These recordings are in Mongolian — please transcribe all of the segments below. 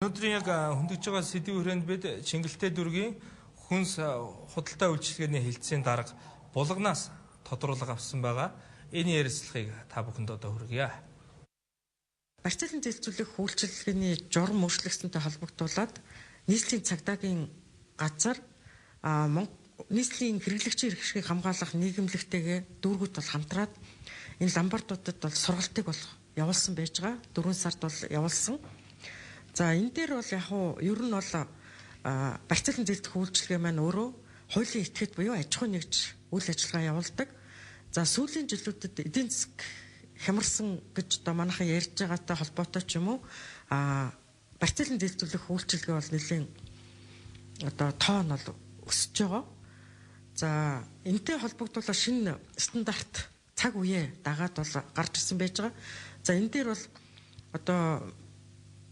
өнөөдрийн яг хөндөж байгаа сэдвийн хүрээнд бид Чингэлтэй дүүргийн хүнс худалдаа үйлчилгээний хэлтсийн дарга булганаас тодруулга авсан байгаа. Энэ ярилцлагыг та бүхэнд одоо хүргье. Барьцаалын зээлзүүлэх үйлчилгээний журам өөрчлөгсөнтэй холбогдуулаад нийслэлийн цагдаагийн газар нийслэлийн хэрэглэгчийн эрх ашигыг хамгаалах нийгэмлэгтэйгээ дүүргүүд бол хамтраад энэ ломбардуудад бол сургалтыг бол явуулсан байж байгаа. 4 сард бол явуулсан. За энэ дээр бол яг уу ер нь бол барьцаалын зээлзүүлэх үйлчилгээ маань өөрөө хуулийн этгээд буюу аж ахуй нэгж үйл ажиллагаа явуулдаг. За сүүлийн жилүүдэд эдийн засаг хямарсан гэж одоо манайхан ярьж байгаатай холбоотой ч юм уу барьцаалын зээлзүүлэх үйлчилгээ бол нэлийн одоо тоо нь бол өсөж байгаа. За энэтэй холбогдуулаад шинэ стандарт цаг үеэ дагаад бол гарч ирсэн байж байгаа. За энэ дээр бол одоо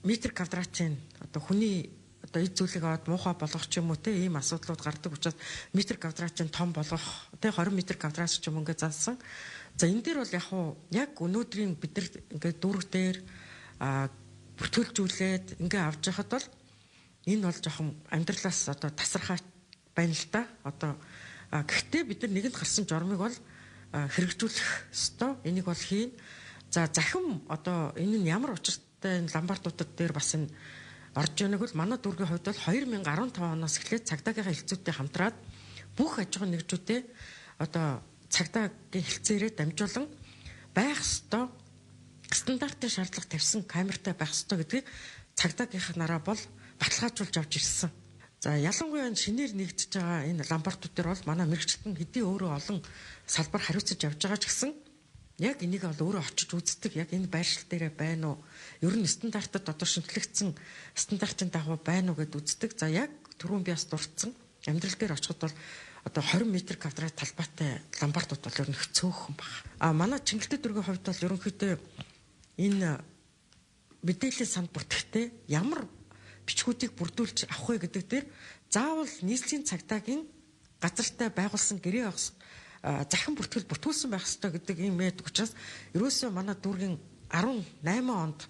метр квадратын одоо хүний одоо эд зүйлийг аваад муухай болгох ч юм уу те ийм асуудлууд гардаг учраас метр квадратын том болгох те 20 метр квадрат ч юм ингээд заасан. За энэ дээр бол яг өнөөдрийн бид нар ингээд дүүрэг дээр бүртгүүлжүүлээд ингээд авч яхад бол энэ бол жоохон амьдралаас одоо тасархаа байна л да. Одоо гэхдээ бид нар нэгэнд гарсан жормыг бол хэрэгжүүлэх ёстой. Энийг бол хийн. За захим одоо энэ нь ямар учиртай энэ ломбардуудад дээр бас энэ орж ийнэг бол манай дүүргийн хувьд бол 2015 оноос эхлээд цагдаагийнхаа хэлтсүүдтэй хамтраад бүх аж ахуйн нэгжүүдээ одоо цагдаагийн хэлтсээрээ дамжуулан байх ёстой стандартын шаардлага тавьсан камертай байх ёстой гэдгийг цагдаагийнхаа нараа бол баталгаажуулж авч ирсэн. За ялангуяа шинээр нэгдэж байгаа энэ ломбардууд дээр бол манай мэрэгчлэн хэдийн өөрөө олон салбар хариуцаж явж байгаа ч гэсэн яг энийг бол өөрөө очиж үздэг. Яг энэ байршил дээр байна уу? Ер нь стандартад одоо шинжлэгдсэн стандартын дагуу байна уу гэд үздэг. За яг түрүүн би бас дурдсан. Амьдрал дээр очиход бол одоо 20 метр квадрат талбайтай ломбардууд бол ер нь хэцөөхөн баг. Манай Чингэлтэй дүүргийн хувьд бол ерөнхийдөө энэ мэдээллийн санд бүртгэхдээ ямар бичгүүдийг бүрдүүлж авах вэ гэдэг дээр заавал нийслэлийн цагдаагийн газартай байгуулсан гэрээ захин бүртгэл бүртгүүлсэн байх ёстой гэдэг юм байдаг учраас ерөөсөө манай дүүргийн 18 онд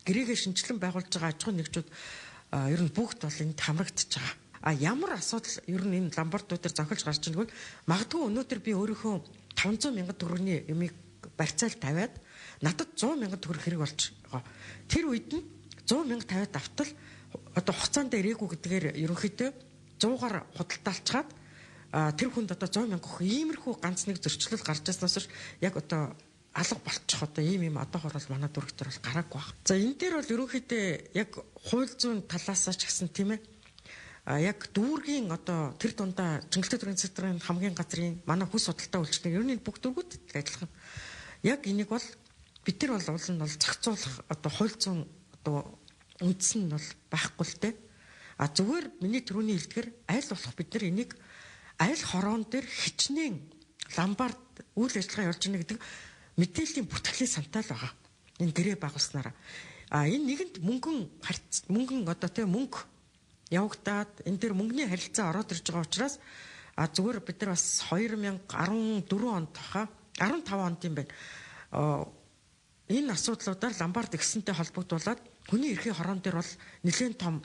гэрээгээ шинжилэн байгуулж байгаа аж ахуйн нэгжүүд ер нь бүгд бол энд хамрагдчихж байгаа. Ямар асуудал ер нь энэ ломбардууд дээр зохиолж гарч ирэх вэ? Магадгүй өнөөдөр би өөрийнхөө 500 мянган төгрөгийн ямиг барьцаал тавиад надад 100 мянган төгрөг хэрэг болж байгаа. Тэр үед нь 100 мянга тавиад автал одоо хугацаанд ирээгүй гэдгээр ерөнхийдөө 100-аар худалдаалчаад тэр хүнд одоо 100 мянга өгөх иймэрхүү ганц нэг зөрчлөл гарч ирснээс яг одоо алга болчих одоо ийм одоогор бол манай дүүрэг дээр бол гараагүй баг. За энэ дээр бол ерөнхийдөө яг хууль зүйн талаас ч гэсэн тийм ээ. Яг дүүргийн одоо тэр дундаа Чингэлтэй дүүргийн цэцэрийн хамгийн газрын манай хүс судалтай үйлчлэг ер нь бүх дүүргүүдэд адилхан. Яг энийг бол бид нар бол уул нь бол зохицуулах одоо хууль зүйн одоо үндэс нь бол байхгүй л дээ. Зүгээр миний түрүүний хэлдгэр аль болох бид нар энийг аль хороон дээр хичнээн ломбард үйл ажиллагаа явуулж байна гэдэг мэдээллийн бүртгэлийн сантай л байгаа. Энэ гэрээ байгуулснараа. Энэ нэгэнд мөнгөн одоо тийм мөнгө явагдаад энэ дээр мөнгөний харилцаа ороод ирж байгаа учраас зүгээр бид нар бас 2014 онд хаа 15 онд юм байна. Энэ асуудлуудаар ломбард ихсэнтэй холбогдуулаад хүний эрхийн хороон дээр бол нэлээд том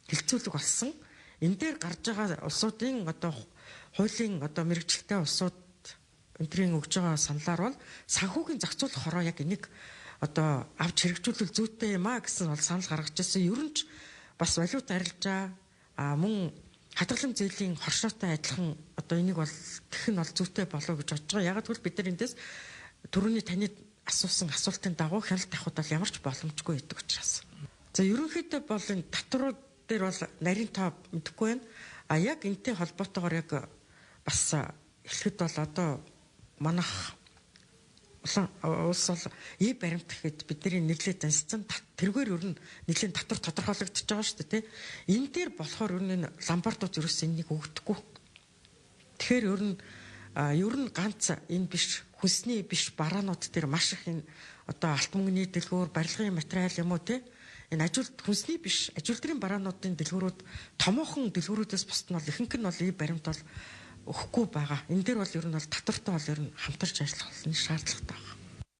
хилцүүлэг болсон. Энэ дээр гарч байгаа улсуудын одоо хуулийн одоо мэрэгчлэлтэй улсууд энтрийн өгж байгаа саналаар бол санхүүгийн зохицуулах хороо яг энийг одоо авч хэрэгжүүлэл зүйтэй юм а гэсэн бол санал гаргаж ирсэн. Ер нь ч бас валют арилжаа мөн хадгалан зээлийн хоршоотой адилхан одоо энийг бол гэх нь бол зүйтэй болов гэж бодож байгаа. Яг гэвэл бид нар эндээс түрүүний таны асуусан асуултын дагуу хяналт авахд бол ямар ч боломжгүй байдаг учраас. За ерөнхийдөө бол энэ татварууд дээр бол нарийн тоо мэдэхгүй байна. Яг энэтэй холбоотойгоор яг бас эхлэхэд бол одоо манайх улс бол баримт гэхэд бидний нэглээд заншсан тэргээр ер нь нэлийн татвар тодорхойлогдож байгаа шүү дээ. Энэ дээр болохоор ер нь ломбардууд ерөөс энийг өгдөггүй. Тэгэхээр ер нь ганц энэ биш хүнсний биш бараанууд дээр маш их энэ одоо алт мөнгөний дэлгүүр барилгын материал юм уу те энэ хүнсний биш ажилтрын бараануудын дэлгүүрүүд томоохон дэлгүүрүүдээс бусд нь бол ихэнх нь бол баримт бол өгөхгүй байгаа. Энэ дээр бол ер нь бол татвартай бол ер нь хамтарч ажиллах шаардлагатай байна.